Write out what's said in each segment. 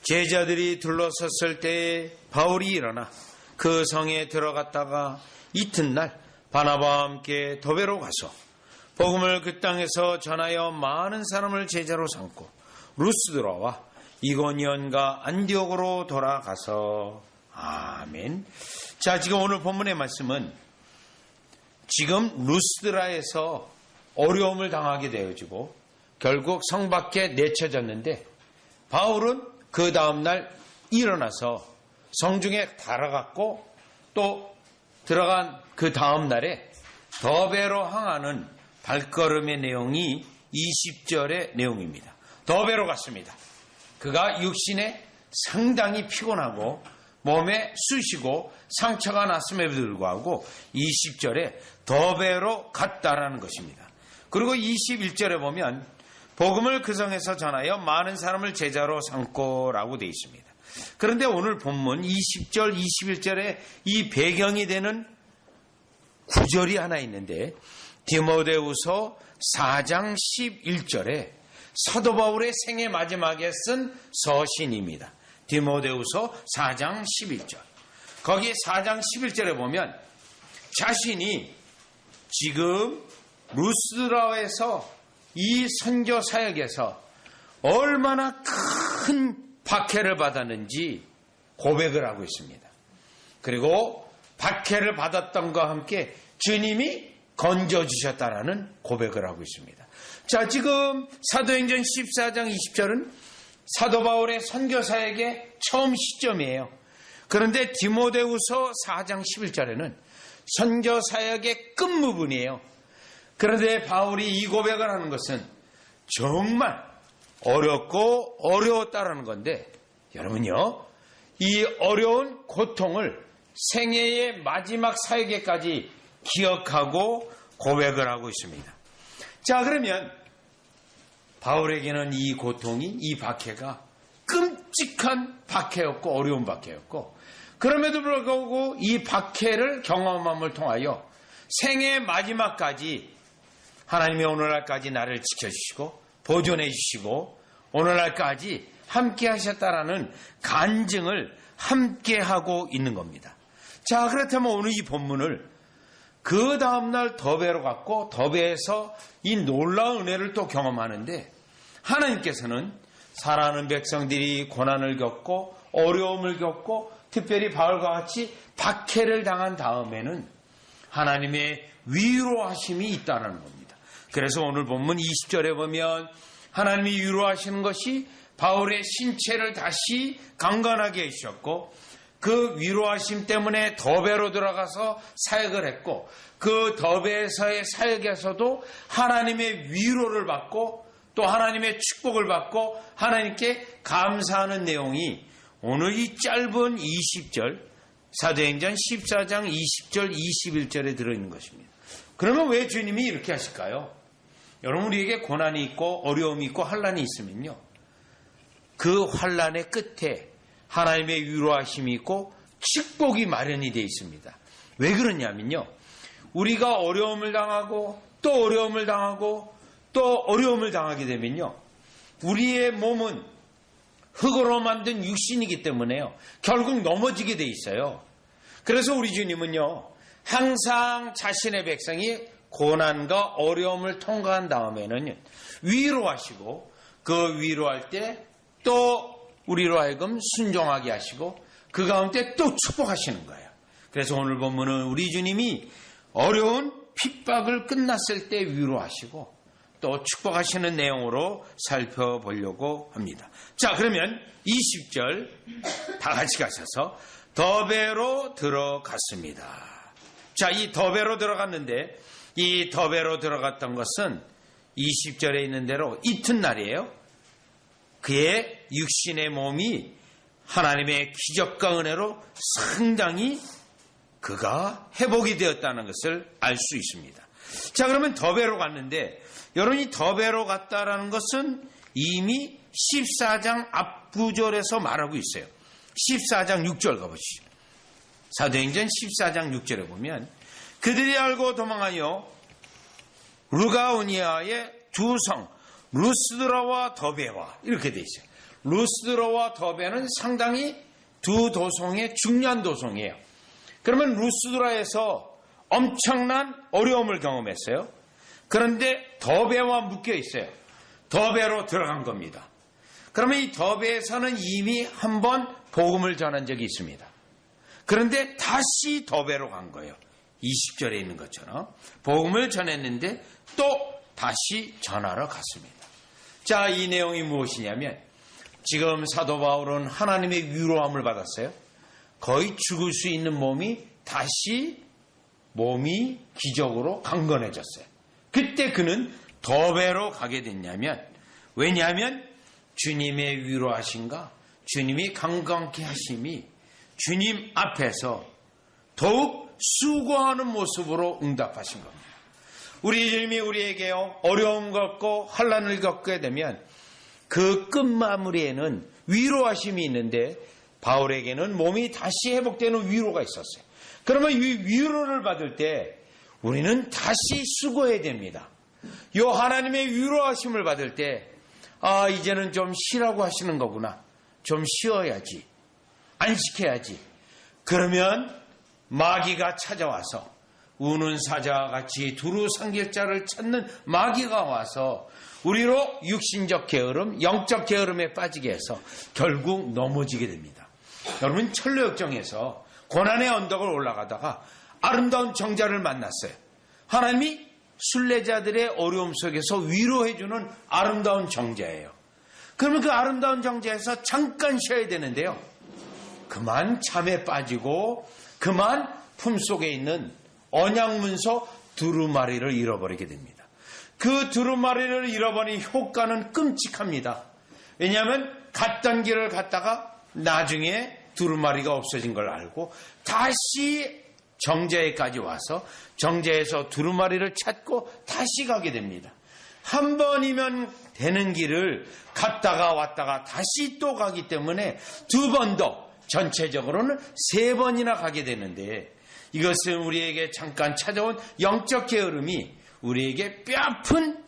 제자들이 둘러섰을 때에 바울이 일어나 그 성에 들어갔다가 이튿날 바나바와 함께 더베로 가서 복음을 그 땅에서 전하여 많은 사람을 제자로 삼고 루스드라와 이고니온과 안디옥으로 돌아가서 아멘. 자, 지금 오늘 본문의 말씀은 지금 루스드라에서 어려움을 당하게 되어지고 결국 성 밖에 내쳐졌는데 바울은 그 다음날 일어나서 성중에 달아갔고 또 들어간 그 다음날에 더베로 향하는 발걸음의 내용이 20절의 내용입니다. 더베로 갔습니다. 그가 육신에 상당히 피곤하고 몸에 쑤시고 상처가 났음에도 불구하고 20절에 더베로 갔다라는 것입니다. 그리고 21절에 보면 복음을 그 성에서 전하여 많은 사람을 제자로 삼고라고 되어 있습니다. 그런데 오늘 본문 20절, 21절에 이 배경이 되는 구절이 하나 있는데 디모데후서 4장 11절에 사도 바울의 생애 마지막에 쓴 서신입니다. 디모데후서 4장 11절. 거기 4장 11절에 보면 자신이 지금 루스드라에서 이 선교 사역에서 얼마나 큰 박해를 받았는지 고백을 하고 있습니다. 그리고 박해를 받았던 것과 함께 주님이 건져주셨다라는 고백을 하고 있습니다. 자, 지금 사도행전 14장 20절은 사도 바울의 선교 사역의 처음 시점이에요. 그런데 디모데후서 4장 11절에는 선교 사역의 끝부분이에요. 그런데 바울이 이 고백을 하는 것은 정말 어렵고 어려웠다라는 건데 여러분요, 이 어려운 고통을 생애의 마지막 사역에까지 기억하고 고백을 하고 있습니다. 자, 그러면 바울에게는 이 고통이, 이 박해가 끔찍한 박해였고 어려운 박해였고 그럼에도 불구하고 이 박해를 경험함을 통하여 생애 마지막까지 하나님이 오늘날까지 나를 지켜주시고 보존해 주시고 오늘날까지 함께 하셨다라는 간증을 함께 하고 있는 겁니다. 자, 그렇다면 오늘 이 본문을 그 다음날 더베로 갔고 더베에서 이 놀라운 은혜를 또 경험하는데 하나님께서는 사랑하는 백성들이 고난을 겪고 어려움을 겪고 특별히 바울과 같이 박해를 당한 다음에는 하나님의 위로하심이 있다는 겁니다. 그래서 오늘 본문 20절에 보면 하나님이 위로하시는 것이 바울의 신체를 다시 강건하게 해주셨고 그 위로하심 때문에 더베로 들어가서 사역을 했고 그 더베에서의 사역에서도 하나님의 위로를 받고 또 하나님의 축복을 받고 하나님께 감사하는 내용이 오늘 이 짧은 20절 사도행전 14장 20절 21절에 들어있는 것입니다. 그러면 왜 주님이 이렇게 하실까요? 여러분, 우리에게 고난이 있고 어려움이 있고 환난이 있으면요, 그 환난의 끝에 하나님의 위로하심이 있고 축복이 마련이 되어 있습니다. 왜 그러냐면요, 우리가 어려움을 당하고 또 어려움을 당하고 또 어려움을 당하게 되면요, 우리의 몸은 흙으로 만든 육신이기 때문에요, 결국 넘어지게 돼 있어요. 그래서 우리 주님은요, 항상 자신의 백성이 고난과 어려움을 통과한 다음에는 위로하시고 그 위로할 때 또 우리로 하여금 순종하게 하시고 그 가운데 또 축복하시는 거예요. 그래서 오늘 본문은 우리 주님이 어려운 핍박을 끝났을 때 위로하시고 또 축복하시는 내용으로 살펴보려고 합니다. 자, 그러면 20절 다 같이 가셔서 더베로 들어갔습니다. 자, 이 더베로 들어갔는데 이 더베로 들어갔던 것은 20절에 있는 대로 이튿날이에요. 그의 육신의 몸이 하나님의 기적과 은혜로 상당히 그가 회복이 되었다는 것을 알 수 있습니다. 자, 그러면 더베로 갔는데 여러분이 더베로 갔다라는 것은 이미 14장 앞구절에서 말하고 있어요. 14장 6절 가보시죠. 사도행전 14장 6절에 보면 그들이 알고 도망하여 루가오니아의 두 성 루스드라와 더베와 이렇게 돼 있어요. 루스드라와 더베는 상당히 두 도성의 중요한 도성이에요. 그러면 루스드라에서 엄청난 어려움을 경험했어요. 그런데 더베와 묶여 있어요. 더베로 들어간 겁니다. 그러면 이 더베에서는 이미 한 번 복음을 전한 적이 있습니다. 그런데 다시 더베로 간 거예요. 20절에 있는 것처럼 복음을 전했는데 또 다시 전하러 갔습니다. 자, 이 내용이 무엇이냐면 지금 사도 바울은 하나님의 위로함을 받았어요. 거의 죽을 수 있는 몸이 다시 몸이 기적으로 강건해졌어요. 그때 그는 더베로 가게 됐냐면, 왜냐하면 주님의 위로하심과 주님이 강건케 하심이 주님 앞에서 더욱 수고하는 모습으로 응답하신 겁니다. 우리 주님이 우리에게요 어려움 겪고 환난을 겪게 되면 그 끝마무리에는 위로하심이 있는데 바울에게는 몸이 다시 회복되는 위로가 있었어요. 그러면 이 위로를 받을 때 우리는 다시 수고해야 됩니다. 이 하나님의 위로하심을 받을 때 이제는 좀 쉬라고 하시는 거구나. 좀 쉬어야지. 안식해야지. 그러면 마귀가 찾아와서 우는 사자와 같이 두루 삼킬 자를 찾는 마귀가 와서 우리로 육신적 게으름, 영적 게으름에 빠지게 해서 결국 넘어지게 됩니다. 여러분 철로역정에서 고난의 언덕을 올라가다가 아름다운 정자를 만났어요. 하나님이 순례자들의 어려움 속에서 위로해주는 아름다운 정자예요. 그러면 그 아름다운 정자에서 잠깐 쉬어야 되는데요. 그만 잠에 빠지고 그만 품속에 있는 언약문서 두루마리를 잃어버리게 됩니다. 그 두루마리를 잃어버린 효과는 끔찍합니다. 왜냐하면 갔던 길을 갔다가 나중에 두루마리가 없어진 걸 알고 다시 정자에까지 와서 정자에서 두루마리를 찾고 다시 가게 됩니다. 한 번이면 되는 길을 갔다가 왔다가 다시 또 가기 때문에 두 번 더 전체적으로는 3번이나 가게 되는데 이것은 우리에게 잠깐 찾아온 영적 게으름이 우리에게 뼈아픈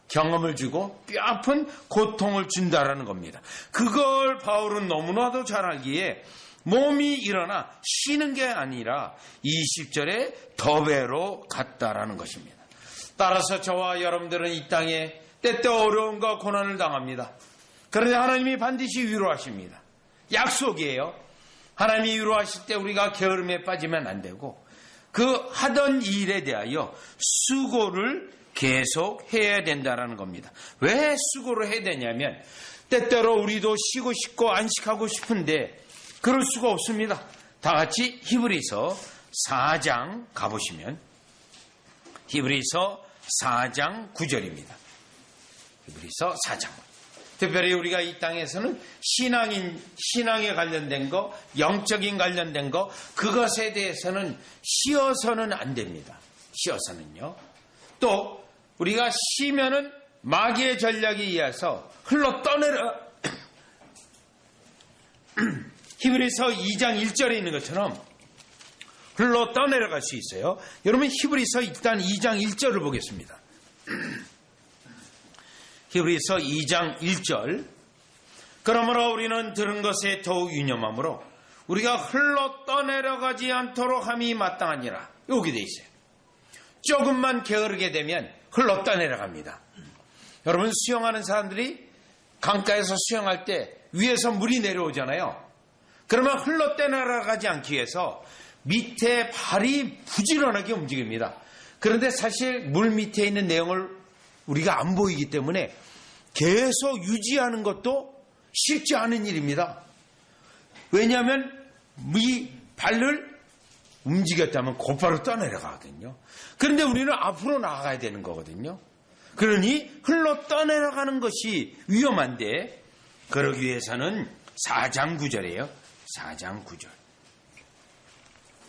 경험을 주고 뼈아픈 고통을 준다라는 겁니다. 그걸 바울은 너무나도 잘 알기에 몸이 일어나 쉬는 게 아니라 20절에 더베로 갔다라는 것입니다. 따라서 저와 여러분들은 이 땅에 때때로 어려움과 고난을 당합니다. 그런데 하나님이 반드시 위로하십니다. 약속이에요. 하나님이 위로하실 때 우리가 게으름에 빠지면 안 되고 그 하던 일에 대하여 수고를 계속 해야 된다는 겁니다. 왜 수고를 해야 되냐면 때때로 우리도 쉬고 싶고 안식하고 싶은데 그럴 수가 없습니다. 다 같이 히브리서 4장 가보시면 히브리서 4장 9절입니다. 히브리서 4장. 특별히 우리가 이 땅에서는 신앙에 관련된 거, 영적인 관련된 거, 그것에 대해서는 쉬어서는 안 됩니다. 쉬어서는요. 또 우리가 쉬면은 마귀의 전략에 의해서 흘러 떠내려 히브리서 2장 1절에 있는 것처럼 흘러 떠내려갈 수 있어요. 여러분 히브리서 일단 2장 1절을 보겠습니다. 히브리서 2장 1절. 그러므로 우리는 들은 것에 더욱 유념함으로 우리가 흘러 떠내려가지 않도록 함이 마땅하니라. 여기 돼 있어요. 조금만 게으르게 되면 흘러 떠내려갑니다. 여러분 수영하는 사람들이 강가에서 수영할 때 위에서 물이 내려오잖아요. 그러면 흘러 떠내려가지 않기 위해서 밑에 발이 부지런하게 움직입니다. 그런데 사실 물 밑에 있는 내용을 우리가 안 보이기 때문에 계속 유지하는 것도 쉽지 않은 일입니다. 왜냐하면 이 발을 움직였다면 곧바로 떠내려가거든요. 그런데 우리는 앞으로 나아가야 되는 거거든요. 그러니 흘러 떠내려가는 것이 위험한데 그러기 위해서는 4장 9절이에요. 4장 9절.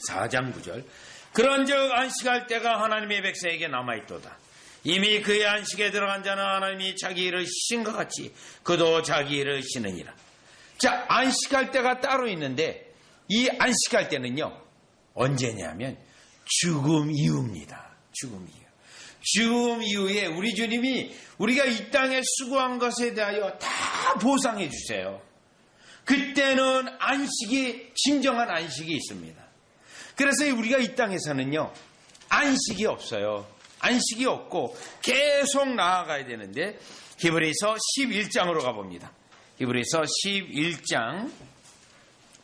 4장 9절. 그런즉 안식할 때가 하나님의 백성에게 남아있도다. 이미 그의 안식에 들어간 자는 하나님이 자기 일을 쉬신 것 같이 그도 자기 일을 쉬느니라. 자, 안식할 때가 따로 있는데 이 안식할 때는요 언제냐면 죽음 이후입니다. 죽음 이후. 죽음 이후에 우리 주님이 우리가 이 땅에 수고한 것에 대하여 다 보상해 주세요. 그때는 안식이, 진정한 안식이 있습니다. 그래서 우리가 이 땅에서는요, 안식이 없어요. 안식이 없고 계속 나아가야 되는데, 히브리서 11장으로 가봅니다. 히브리서 11장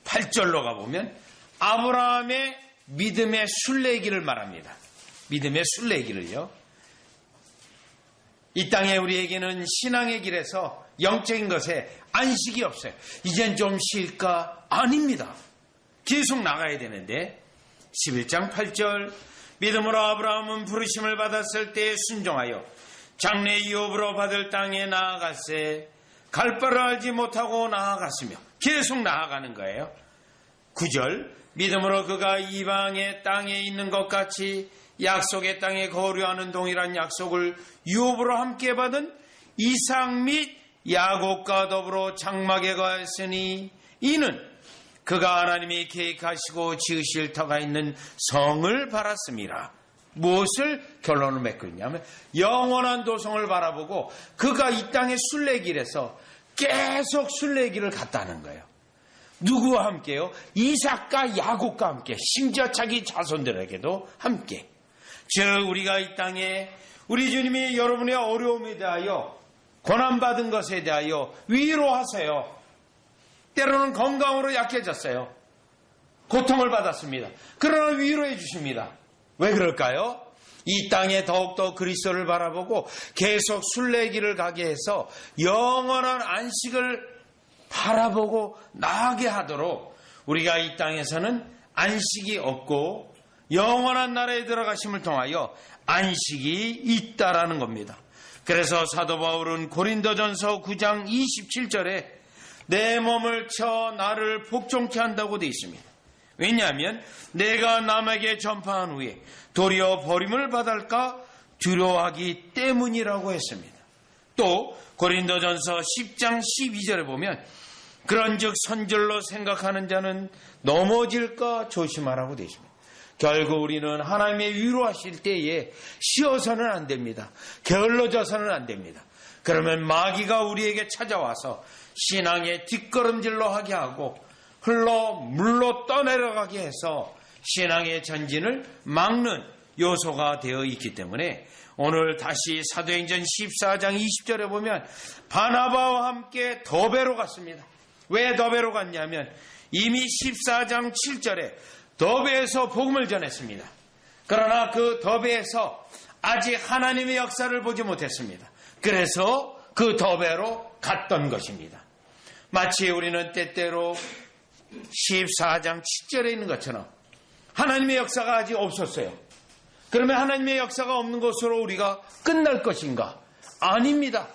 8절로 가보면 아브라함의 믿음의 순례기를 말합니다. 믿음의 순례기를요. 이 땅에 우리에게는 신앙의 길에서 영적인 것에 안식이 없어요. 이젠 좀 쉴까? 아닙니다. 계속 나가야 되는데 11장 8절 믿음으로 아브라함은 부르심을 받았을 때 순종하여 장래 유업으로 받을 땅에 나아갔세. 갈 바를 알지 못하고 나아갔으며 계속 나아가는 거예요. 9절 믿음으로 그가 이방의 땅에 있는 것 같이 약속의 땅에 거류하는 동일한 약속을 유업으로 함께 받은 이삭 및 야곱과 더불어 장막에 거하였으니 이는 그가 하나님이 계획하시고 지으실 터가 있는 성을 바랐습니다. 무엇을 결론을 맺고 있냐면 영원한 도성을 바라보고 그가 이 땅의 순례길에서 계속 순례길을 갔다는 거예요. 누구와 함께요? 이삭과 야곱과 함께, 심지어 자기 자손들에게도 함께. 즉 우리가 이 땅에 우리 주님이 여러분의 어려움에 대하여, 고난받은 것에 대하여 위로하세요. 때로는 건강으로 약해졌어요. 고통을 받았습니다. 그러나 위로해 주십니다. 왜 그럴까요? 이 땅에 더욱더 그리스도를 바라보고 계속 순례길을 가게 해서 영원한 안식을 바라보고 나아가게 하도록 우리가 이 땅에서는 안식이 없고 영원한 나라에 들어가심을 통하여 안식이 있다라는 겁니다. 그래서 사도 바울은 고린도전서 9장 27절에 내 몸을 쳐 나를 복종케 한다고 되어 있습니다. 왜냐하면 내가 남에게 전파한 후에 도리어 버림을 받을까 두려워하기 때문이라고 했습니다. 또 고린도전서 10장 12절에 보면 그런즉 선절로 생각하는 자는 넘어질까 조심하라고 되어 있습니다. 결국 우리는 하나님의 위로하실 때에 쉬어서는 안 됩니다. 게을러져서는 안 됩니다. 그러면 마귀가 우리에게 찾아와서 신앙의 뒷걸음질로 하게 하고 물로 떠내려가게 해서 신앙의 전진을 막는 요소가 되어 있기 때문에 오늘 다시 사도행전 14장 20절에 보면 바나바와 함께 더베로 갔습니다. 왜 더베로 갔냐면 이미 14장 7절에 더베에서 복음을 전했습니다. 그러나 그 더베에서 아직 하나님의 역사를 보지 못했습니다. 그래서 그 더베로 갔던 것입니다. 마치 우리는 때때로 14장 7절에 있는 것처럼 하나님의 역사가 아직 없었어요. 그러면 하나님의 역사가 없는 것으로 우리가 끝날 것인가? 아닙니다.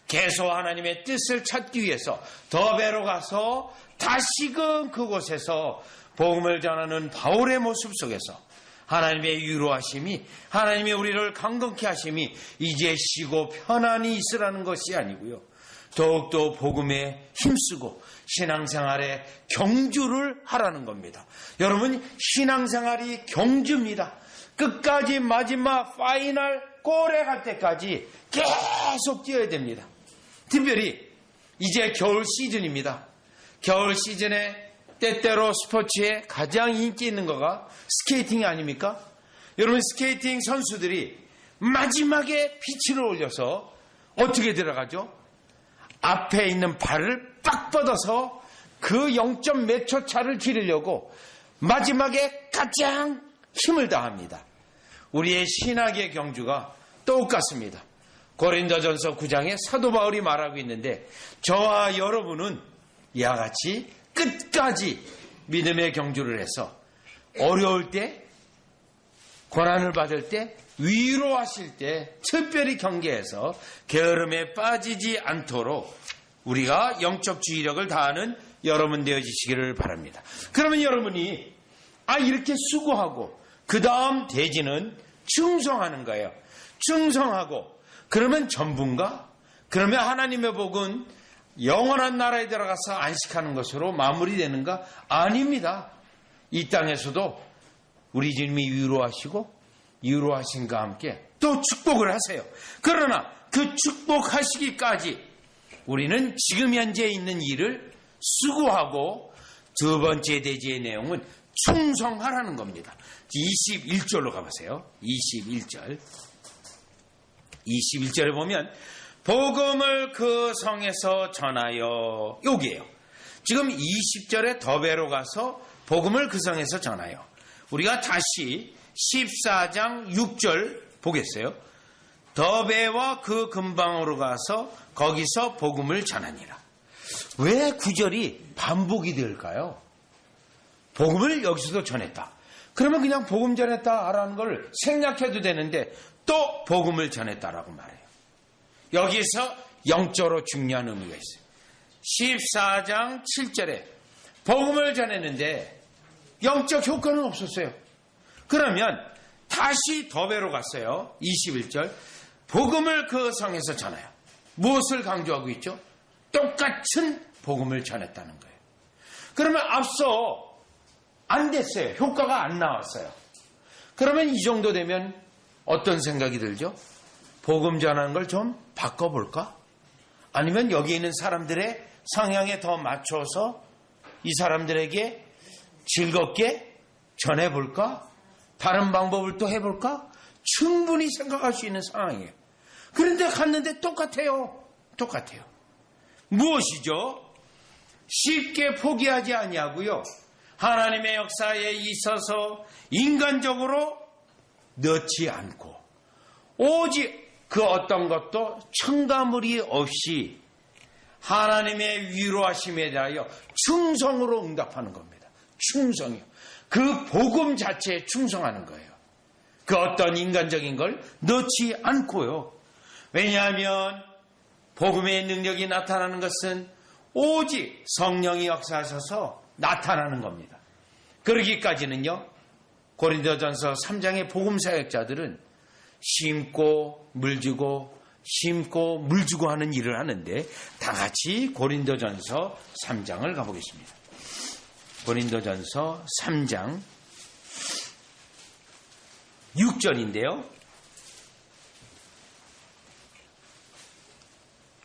계속 하나님의 뜻을 찾기 위해서 더베로 가서 다시금 그곳에서 복음을 전하는 바울의 모습 속에서 하나님의 위로하심이, 하나님의 우리를 강건케 하심이 이제 쉬고 편안히 있으라는 것이 아니고요. 더욱더 복음에 힘쓰고 신앙생활에 경주를 하라는 겁니다. 여러분, 신앙생활이 경주입니다. 끝까지 마지막 파이널 골에 갈 때까지 계속 뛰어야 됩니다. 특별히 이제 겨울 시즌입니다. 겨울 시즌에 때때로 스포츠에 가장 인기 있는 거가 스케이팅이 아닙니까? 여러분, 스케이팅 선수들이 마지막에 피치를 올려서 어떻게 들어가죠? 앞에 있는 발을 빡 뻗어서 그 0. 몇 초 차를 줄이려고 마지막에 가장 힘을 다합니다. 우리의 신학의 경주가 똑같습니다. 고린도전서 9장에 사도 바울이 말하고 있는데 저와 여러분은 이와 같이 끝까지 믿음의 경주를 해서 어려울 때, 고난을 받을 때, 위로하실 때 특별히 경계해서 게으름에 빠지지 않도록 우리가 영적 주의력을 다하는 여러분 되어지시기를 바랍니다. 그러면 여러분이 이렇게 수고하고 그 다음 대지는 충성하는 거예요. 충성하고 그러면 전부인가? 그러면 하나님의 복은 영원한 나라에 들어가서 안식하는 것으로 마무리되는가? 아닙니다. 이 땅에서도 우리 주님이 위로하시고 위로하신과 함께 또 축복을 하세요. 그러나 그 축복하시기까지 우리는 지금 현재 있는 일을 수고하고, 두 번째 대지의 내용은 충성하라는 겁니다. 21절로 가보세요. 21절. 21절에 보면 복음을 그 성에서 전하여, 여기에요. 지금 20절에 더베로 가서 복음을 그 성에서 전하여. 우리가 다시 14장 6절 보겠어요. 더베와 그 근방으로 가서 거기서 복음을 전하니라. 왜 구절이 반복이 될까요? 복음을 여기서도 전했다. 그러면 그냥 복음 전했다라는 걸 생략해도 되는데 또 복음을 전했다라고 말해요. 여기서 영적으로 중요한 의미가 있어요. 14장 7절에 복음을 전했는데 영적 효과는 없었어요. 그러면 다시 더베로 갔어요. 21절. 복음을 그 성에서 전해요. 무엇을 강조하고 있죠? 똑같은 복음을 전했다는 거예요. 그러면 앞서 안 됐어요. 효과가 안 나왔어요. 그러면 이 정도 되면 어떤 생각이 들죠? 복음 전하는 걸 좀 바꿔볼까? 아니면 여기 있는 사람들의 성향에 더 맞춰서 이 사람들에게 즐겁게 전해볼까? 다른 방법을 또 해볼까? 충분히 생각할 수 있는 상황이에요. 그런데 갔는데 똑같아요. 똑같아요. 무엇이죠? 쉽게 포기하지 아니하고요. 하나님의 역사에 있어서 인간적으로 넣지 않고 오직 그 어떤 것도 첨가물이 없이 하나님의 위로하심에 대하여 충성으로 응답하는 겁니다. 충성이요. 그 복음 자체에 충성하는 거예요. 그 어떤 인간적인 걸 넣지 않고요. 왜냐하면 복음의 능력이 나타나는 것은 오직 성령이 역사하셔서 나타나는 겁니다. 그러기까지는요, 고린도전서 3장의 복음 사역자들은 심고 물주고 심고 물주고 하는 일을 하는데, 다 같이 고린도전서 3장을 가보겠습니다. 고린도전서 3장 6절인데요.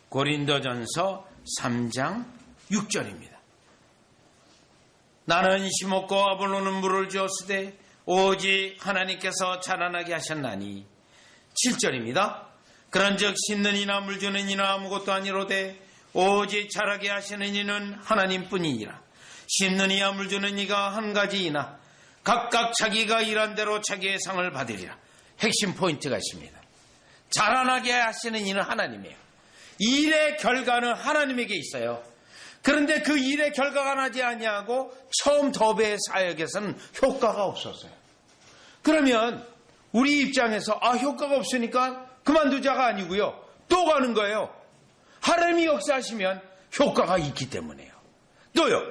고린도전서 3장 6절입니다. 나는 심었고 아볼로는 물을 주었으되 오직 하나님께서 자라나게 하셨나니. 7절입니다. 그런즉 심는 이나 물 주는 이나 아무것도 아니로되 오직 자라게 하시는 이는 하나님뿐이니라. 심는 이와 물 주는 이가 한 가지이나 각각 자기가 일한 대로 자기의 상을 받으리라. 핵심 포인트가 있습니다. 자라나게 하시는 이는 하나님이에요. 일의 결과는 하나님에게 있어요. 그런데 그 일의 결과가 나지 아니하고 처음 더베의 사역에서는 효과가 없었어요. 그러면 우리 입장에서 효과가 없으니까 그만두자가 아니고요. 또 가는 거예요. 하나님이 역사하시면 효과가 있기 때문에요. 또요.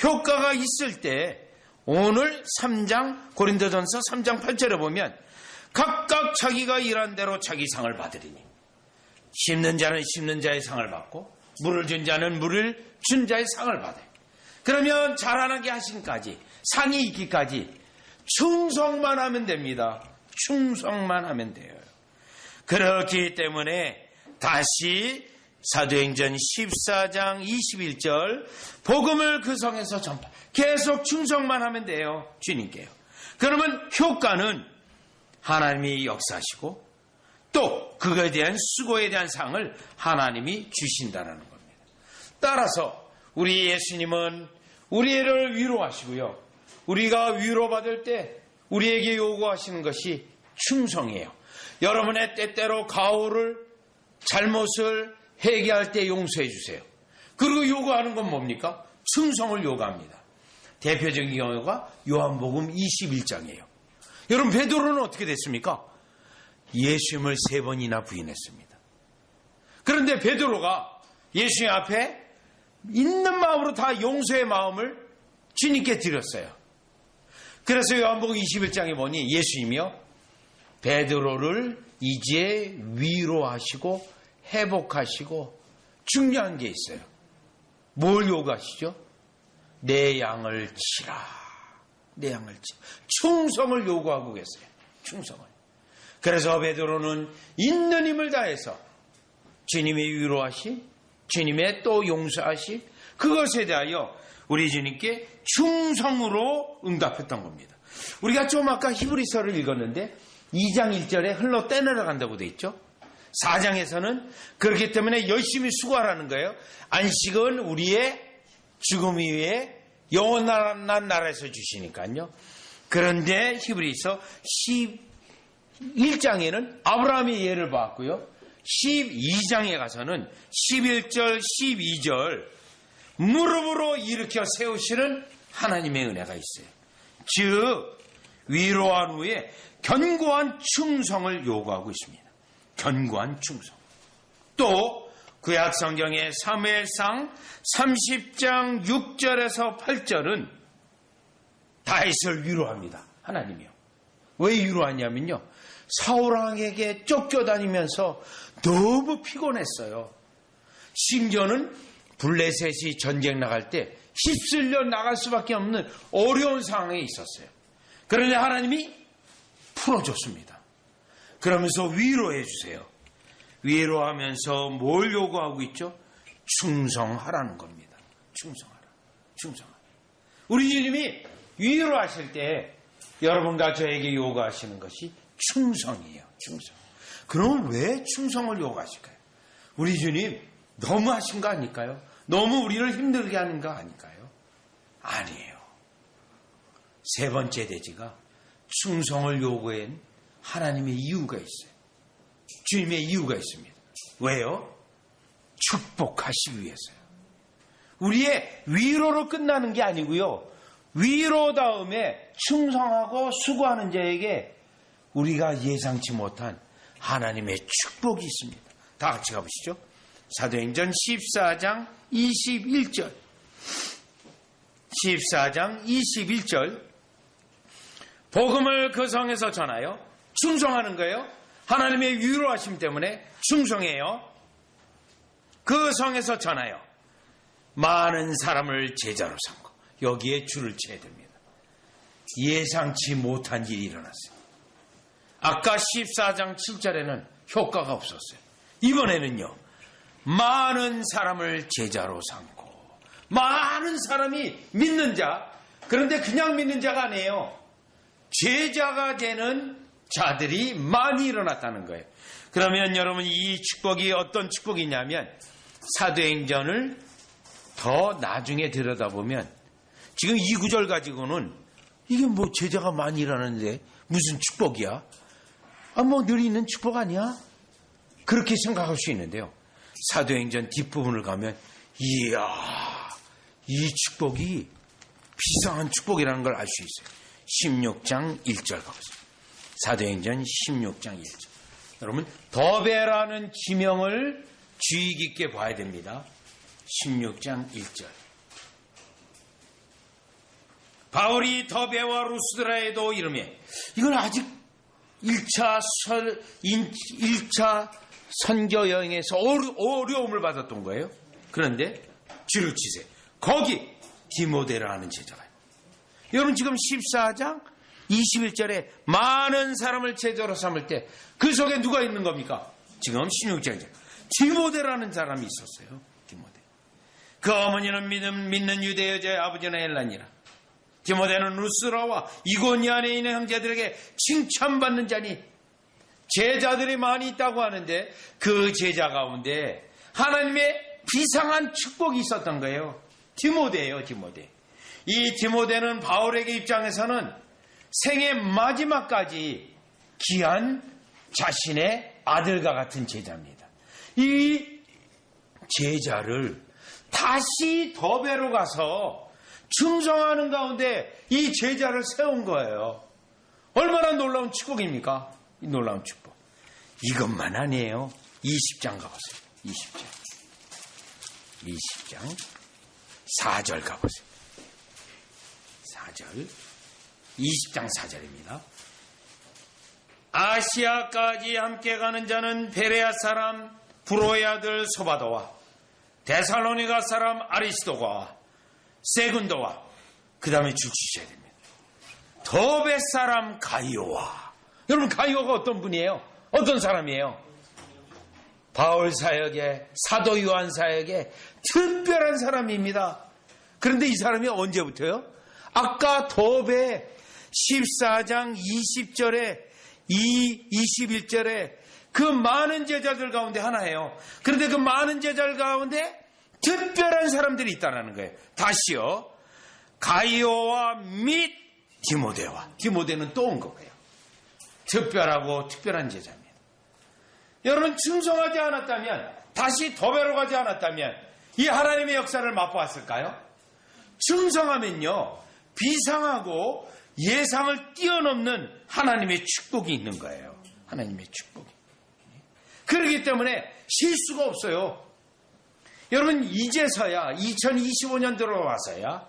효과가 있을 때 오늘 3장 고린도전서 3장 8절에 보면 각각 자기가 일한 대로 자기 상을 받으리니. 심는 자는 심는 자의 상을 받고 물을 준 자는 물을 준 자의 상을 받아요. 그러면 자라나게 하신까지, 상이 있기까지 충성만 하면 됩니다. 충성만 하면 돼요. 그렇기 때문에 다시 사도행전 14장 21절 복음을 그 성에서 전파. 계속 충성만 하면 돼요. 주님께요. 그러면 효과는 하나님이 역사하시고 또 그거에 대한 수고에 대한 상을 하나님이 주신다는 겁니다. 따라서 우리 예수님은 우리를 위로하시고요. 우리가 위로받을 때 우리에게 요구하시는 것이 충성이에요. 여러분의 때때로 가오를, 잘못을 회개할 때 용서해 주세요. 그리고 요구하는 건 뭡니까? 충성을 요구합니다. 대표적인 경우가 요한복음 21장이에요. 여러분, 베드로는 어떻게 됐습니까? 예수님을 3번이나 부인했습니다. 그런데 베드로가 예수님 앞에 있는 마음으로 다 용서의 마음을 주님께 드렸어요. 그래서 요한복음 21장에 보니 예수님이요, 베드로를 이제 위로하시고 회복하시고 중요한 게 있어요. 뭘 요구하시죠? 내 양을 치라. 내 양을 치라. 충성을 요구하고 계세요. 충성을. 그래서 베드로는 있는 힘을 다해서 주님의 위로하심, 주님의 또 용서하심, 그것에 대하여 우리 주님께 충성으로 응답했던 겁니다. 우리가 좀 아까 히브리서를 읽었는데 2장 1절에 흘러 떼내려간다고 돼 있죠. 4장에서는 그렇기 때문에 열심히 수고하라는 거예요. 안식은 우리의 죽음 이후에 영원한 나라에서 주시니까요. 그런데 히브리서 11장에는 아브라함의 예를 봤고요. 12장에 가서는 11절, 12절 무릎으로 일으켜 세우시는 하나님의 은혜가 있어요. 즉 위로한 후에 견고한 충성을 요구하고 있습니다. 견고한 충성. 또 구약 성경의 사무엘상 30장 6절에서 8절은 다윗을 위로합니다. 하나님이요. 왜 위로하냐면요. 사울왕에게 쫓겨다니면서 너무 피곤했어요. 심지어는 블레셋이 전쟁 나갈 때 휩쓸려 나갈 수밖에 없는 어려운 상황에 있었어요. 그런데 하나님이 풀어줬습니다. 그러면서 위로해 주세요. 위로하면서 뭘 요구하고 있죠? 충성하라는 겁니다. 충성하라. 충성하라. 우리 주님이 위로하실 때 여러분과 저에게 요구하시는 것이 충성이에요. 충성. 그럼 왜 충성을 요구하실까요? 우리 주님 너무 하신 거 아닐까요? 너무 우리를 힘들게 하는 거 아닐까요? 아니에요. 세 번째 대지가 충성을 요구한 하나님의 이유가 있어요. 주님의 이유가 있습니다. 왜요? 축복하시기 위해서요. 우리의 위로로 끝나는 게 아니고요. 위로 다음에 충성하고 수고하는 자에게 우리가 예상치 못한 하나님의 축복이 있습니다. 다 같이 가보시죠. 사도행전 14장 21절. 14장 21절. 복음을 그 성에서 전하여 충성하는 거예요. 하나님의 위로하심 때문에 충성해요. 그 성에서 전하여 많은 사람을 제자로 삼고 여기에 줄을 쳐야 됩니다. 예상치 못한 일이 일어났어요. 아까 14장 7절에는 효과가 없었어요. 이번에는요. 많은 사람을 제자로 삼고 많은 사람이 믿는 자, 그런데 그냥 믿는 자가 아니에요. 제자가 되는 자들이 많이 일어났다는 거예요. 그러면 여러분 이 축복이 어떤 축복이냐면 사도행전을 더 나중에 들여다보면 지금 이 구절 가지고는 이게 뭐 제자가 많이 일어나는데 무슨 축복이야? 뭐 늘 있는 축복 아니야? 그렇게 생각할 수 있는데요. 사도행전 뒷부분을 가면 이야, 이 축복이 비상한 축복이라는 걸 알 수 있어요. 16장 1절 가보세요. 사도행전 16장 1절. 여러분 더베라는 지명을 주의 깊게 봐야 됩니다. 16장 1절. 바울이 더베와 루스드라에도 이르매, 이건 아직 1차 선교 여행에서 어려움을 받았던 거예요. 그런데 줄을 치세요. 거기 디모데라는 제자가 있어요. 여러분 지금 14장 21절에 많은 사람을 제자로 삼을 때 그 속에 누가 있는 겁니까? 지금 16장이죠. 디모데라는 사람이 있었어요. 디모데. 그 어머니는 믿는 유대 여자의 아버지는 엘라니라. 디모데는 루스라와 이고니 안에 있는 형제들에게 칭찬받는 자니, 제자들이 많이 있다고 하는데 그 제자 가운데 하나님의 비상한 축복이 있었던 거예요. 디모데예요. 디모데. 이 디모데는 바울에게 입장에서는 생애 마지막까지 귀한 자신의 아들과 같은 제자입니다. 이 제자를 다시 더베로 가서 충성하는 가운데 이 제자를 세운 거예요. 얼마나 놀라운 축복입니까? 이 놀라운 축복. 이것만 아니에요. 20장 가보세요. 20장 4절 가보세요. 4절 20장 4절입니다. 아시아까지 함께 가는 자는 베레아 사람 브로의 아들 소바도와 데살로니가 사람 아리스도가 세군도와 그 다음에 줄 치셔야 됩니다. 더베 사람 가이오와 여러분, 가이오가 어떤 분이에요? 어떤 사람이에요? 바울 사역에, 사도 요한 사역에 특별한 사람입니다. 그런데 이 사람이 언제부터요? 아까 도배 14장 20절에 21절에 그 많은 제자들 가운데 하나예요. 그런데 그 많은 제자들 가운데 특별한 사람들이 있다는 거예요. 다시요. 가이오와 및 디모데와. 디모데는 또 온 거예요. 특별하고 특별한 제자입니다. 여러분, 충성하지 않았다면, 다시 도배로 가지 않았다면 이 하나님의 역사를 맛보았을까요? 충성하면요, 비상하고 예상을 뛰어넘는 하나님의 축복이 있는 거예요. 하나님의 축복이. 그렇기 때문에 실수가 없어요. 여러분, 이제서야 2025년 들어와서야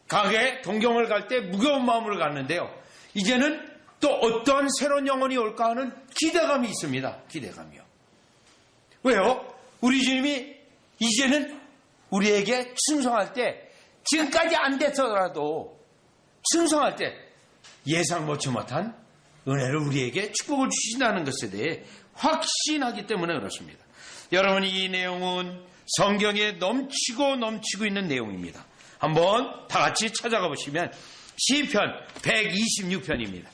가게 동경을 갈 때 무거운 마음으로 갔는데요. 이제는 또 어떤 새로운 영혼이 올까 하는 기대감이 있습니다. 기대감이요. 왜요? 우리 주님이 이제는 우리에게 충성할 때, 지금까지 안 됐더라도 충성할 때 예상치 못한 은혜를 우리에게 축복을 주신다는 것에 대해 확신하기 때문에 그렇습니다. 여러분, 이 내용은 성경에 넘치고 있는 내용입니다. 한번 다 같이 찾아가 보시면 시편 126편입니다.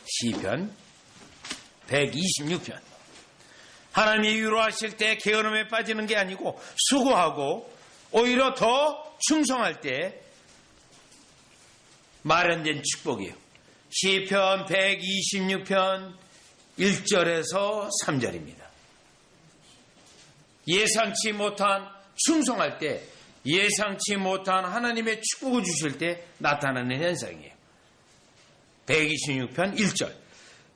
시편 126편. 하나님이 위로하실 때 게으름에 빠지는 게 아니고 수고하고 오히려 더 충성할 때 마련된 축복이에요. 시편 126편 1절에서 3절입니다. 예상치 못한 충성할 때, 예상치 못한 하나님의 축복을 주실 때 나타나는 현상이에요. 126편 1절.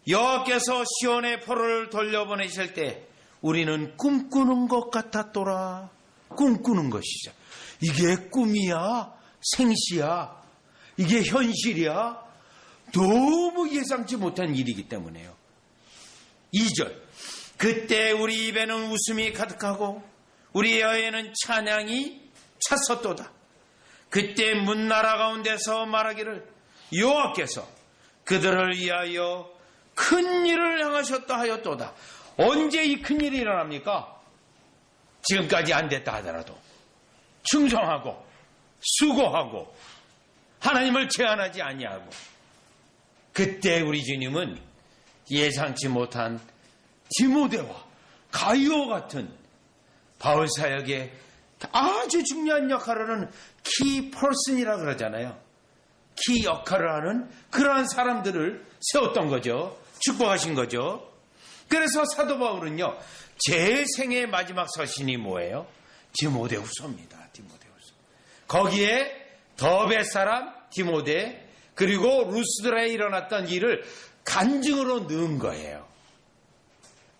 여호와께서 시온의 포로를 돌려보내실 때 우리는 꿈꾸는 것 같았더라. 꿈꾸는 것이죠. 이게 꿈이야? 생시야? 이게 현실이야? 너무 예상치 못한 일이기 때문에요. 2절. 그때 우리 입에는 웃음이 가득하고 우리 혀에는 찬양이 찼었도다. 그때 문나라 가운데서 말하기를 여호와께서 그들을 위하여 큰 일을 행하셨다 하였도다. 언제 이 큰 일이 일어납니까? 지금까지 안 됐다 하더라도 충성하고 수고하고 하나님을 제한하지 아니하고, 그때 우리 주님은 예상치 못한 디모데와 가이오 같은 바울 사역에 아주 중요한 역할을 하는 키 퍼슨이라 그러잖아요. 키 역할을 하는 그러한 사람들을 세웠던 거죠. 축복하신 거죠. 그래서 사도 바울은요, 제 생의 마지막 서신이 뭐예요? 디모데후서입니다. 디모데후서. 거기에 더베 사람 디모데, 그리고 루스드라에 일어났던 일을 간증으로 넣은 거예요.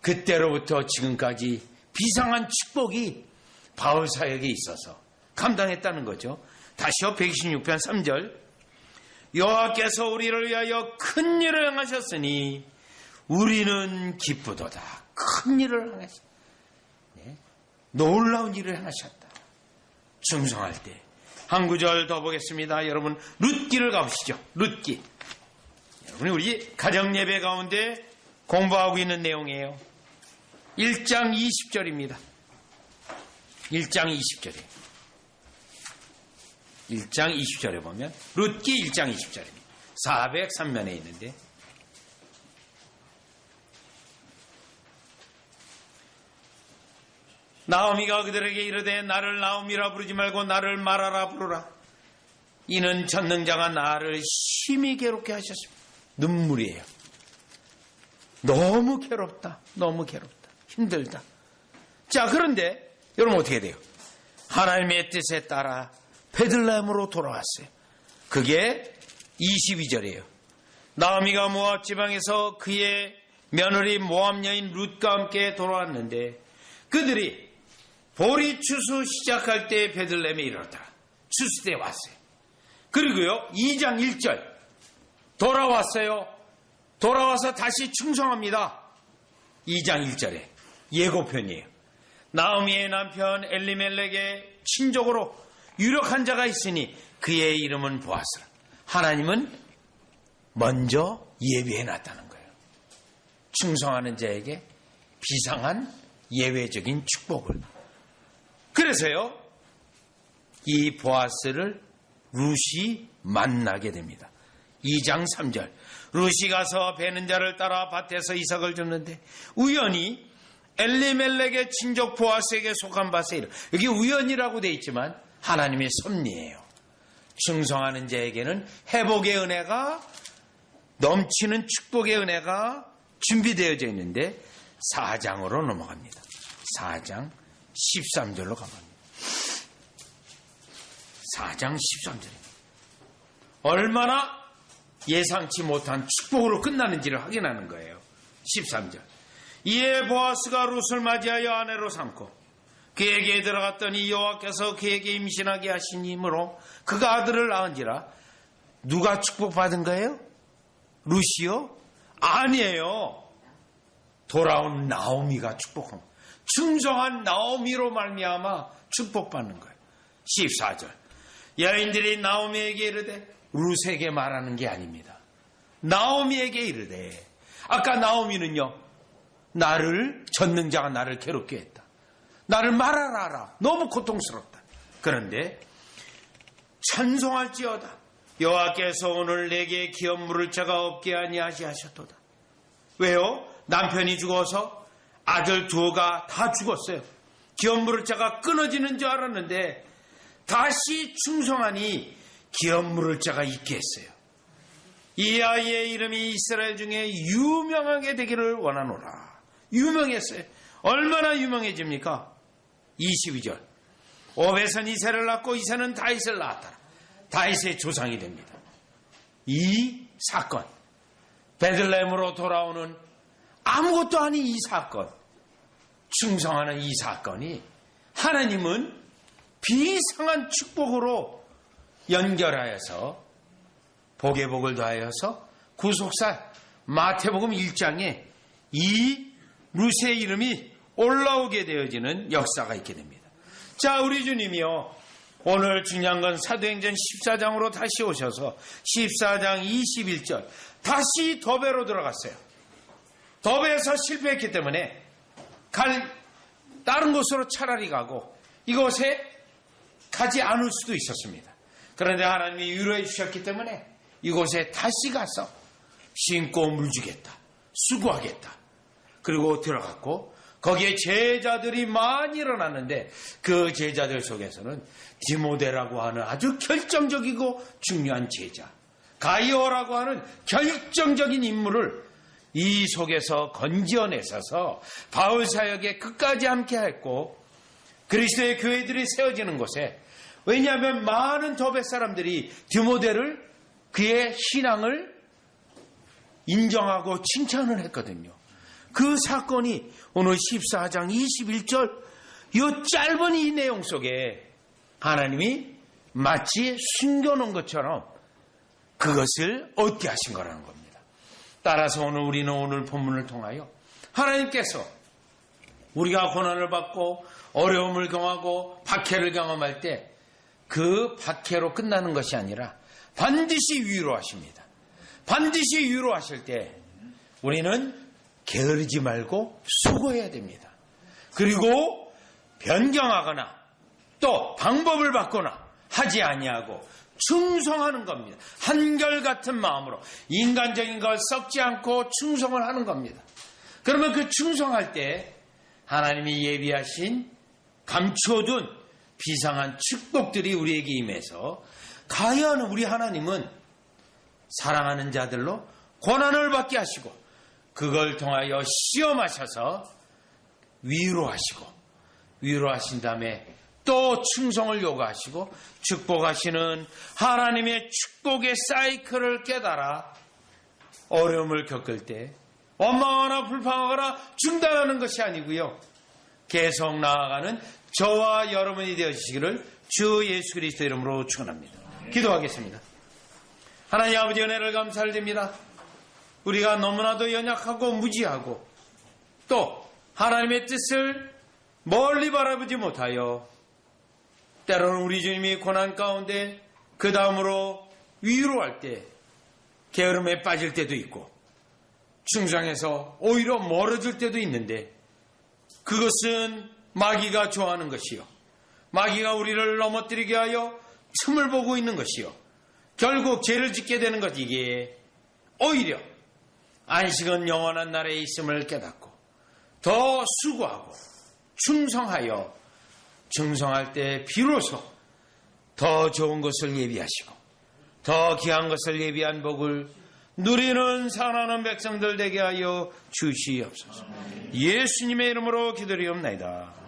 그때로부터 지금까지 비상한 축복이 바울 사역에 있어서 감당했다는 거죠. 다시요, 126편 3절. 여호와께서 우리를 위하여 큰 일을 행하셨으니 우리는 기쁘도다. 큰 일을 행하셨다. 네. 놀라운 일을 행하셨다. 충성할 때. 한 구절 더 보겠습니다. 여러분, 룻기를 가보시죠. 룻기. 여러분, 우리 가정예배 가운데 공부하고 있는 내용이에요. 1장 20절입니다. 1장 20절이에요. 1장 20절에 보면 룻기 1장 20절입니다. 403면에 있는데, 나오미가 그들에게 이르되 나를 나오미라 부르지 말고 나를 마라라 부르라. 이는 전능자가 나를 심히 괴롭게 하셨습니다. 눈물이에요. 너무 괴롭다. 너무 괴롭다. 힘들다. 자, 그런데 여러분 어떻게 돼요? 하나님의 뜻에 따라 베들레헴으로 돌아왔어요. 그게 22절이에요. 나오미가 모압 지방에서 그의 며느리 모압 여인 룻과 함께 돌아왔는데 그들이 보리 추수 시작할 때 베들레헴에 이르렀더라. 추수 때 왔어요. 그리고요, 2장 1절 돌아왔어요. 돌아와서 다시 충성합니다. 2장 1절에 예고편이에요. 나오미의 남편 엘리멜렉의 친족으로 유력한 자가 있으니 그의 이름은 보아스라. 하나님은 먼저 예비해 놨다는 거예요. 충성하는 자에게 비상한 예외적인 축복을. 그래서요, 이 보아스를 룻이 만나게 됩니다. 2장 3절. 룻이 가서 베는 자를 따라 밭에서 이삭을 줍는데 우연히 엘리멜렉의 친족 보아스에게 속한 밭에 이르. 여기 우연이라고 되어 있지만 하나님의 섭리예요. 충성하는 자에게는 회복의 은혜가, 넘치는 축복의 은혜가 준비되어져 있는데 4장으로 넘어갑니다. 4장 13절로 가봅니다. 4장 13절입니다. 얼마나 예상치 못한 축복으로 끝나는지를 확인하는 거예요. 13절. 이에 보아스가 룻을 맞이하여 아내로 삼고 그에게 들어갔더니 여호와께서 그에게 임신하게 하시니므로 그가 아들을 낳은지라. 누가 축복받은 거예요? 룻이요? 아니에요. 돌아온 나오미가 축복한 거예요. 충성한 나오미로 말미암아 축복받는 거예요. 14절. 여인들이 나오미에게 이르되, 룻에게 말하는 게 아닙니다. 나오미에게 이르되, 아까 나오미는요, 나를, 전능자가 나를 괴롭게 했다. 나를 말하라. 너무 고통스럽다. 그런데 찬송할지어다. 여호와께서 오늘 내게 기업 물을 자가 없게 아니하시도다. 왜요? 남편이 죽어서 아들 두가 다 죽었어요. 기업 물을 자가 끊어지는 줄 알았는데 다시 충성하니 기업 물을 자가 있게 했어요. 이 아이의 이름이 이스라엘 중에 유명하게 되기를 원하노라. 유명했어요. 얼마나 유명해집니까? 22절. 오벳은 이새를 낳고 이새는 다윗을 낳았더라. 다윗의 조상이 됩니다. 이 사건, 베들레헴으로 돌아오는 아무것도 아닌 이 사건, 충성하는 이 사건이 하나님은 비상한 축복으로 연결하여서 복의 복을 더하여서 구속사 마태복음 1장에 이 룻의 이름이 올라오게 되어지는 역사가 있게 됩니다. 자, 우리 주님이요, 오늘 중요한 건 사도행전 14장으로 다시 오셔서 14장 21절 다시 더베로 들어갔어요. 더베에서 실패했기 때문에 다른 곳으로 차라리 가고 이곳에 가지 않을 수도 있었습니다. 그런데 하나님이 위로해 주셨기 때문에 이곳에 다시 가서 신고 물주겠다, 수고하겠다. 그리고 들어갔고 거기에 제자들이 많이 일어났는데 그 제자들 속에서는 디모데라고 하는 아주 결정적이고 중요한 제자, 가이오라고 하는 결정적인 인물을 이 속에서 건지어내셔서 바울 사역에 끝까지 함께했고 그리스도의 교회들이 세워지는 곳에, 왜냐하면 많은 더베 사람들이 디모데를, 그의 신앙을 인정하고 칭찬을 했거든요. 그 사건이 오늘 14장 21절 이 짧은 이 내용 속에 하나님이 마치 숨겨놓은 것처럼 그것을 얻게 하신 거라는 겁니다. 따라서 우리는 오늘 본문을 통하여 하나님께서 우리가 고난을 받고 어려움을 경험하고 박해를 경험할 때 그 박해로 끝나는 것이 아니라 반드시 위로하십니다. 반드시 위로하실 때 우리는 게으르지 말고 수고해야 됩니다. 그리고 변경하거나 또 방법을 바꾸거나 하지 아니하고 충성하는 겁니다. 한결같은 마음으로 인간적인 걸 썩지 않고 충성을 하는 겁니다. 그러면 그 충성할 때 하나님이 예비하신 감추어둔 비상한 축복들이 우리에게 임해서 과연 우리 하나님은 사랑하는 자들로 고난을 받게 하시고 그걸 통하여 시험하셔서 위로하신 다음에 또 충성을 요구하시고 축복하시는 하나님의 축복의 사이클을 깨달아 어려움을 겪을 때 원망하거나 불평하거나 중단하는 것이 아니고요, 계속 나아가는 저와 여러분이 되어주시기를 주 예수 그리스도 이름으로 축원합니다. 기도하겠습니다. 하나님 아버지, 은혜를 감사드립니다. 우리가 너무나도 연약하고 무지하고 또 하나님의 뜻을 멀리 바라보지 못하여 때로는 우리 주님이 고난 가운데 그 다음으로 위로할 때 게으름에 빠질 때도 있고 충성해서 오히려 멀어질 때도 있는데 그것은 마귀가 좋아하는 것이요. 마귀가 우리를 넘어뜨리게 하여 틈을 보고 있는 것이요. 결국 죄를 짓게 되는 것. 이게 오히려 안식은 영원한 나라에 있음을 깨닫고 더 수고하고 충성하여 충성할 때 비로소 더 좋은 것을 예비하시고 더 귀한 것을 예비한 복을 누리는 살아나는 백성들 되게 하여 주시옵소서. 예수님의 이름으로 기도리옵나이다.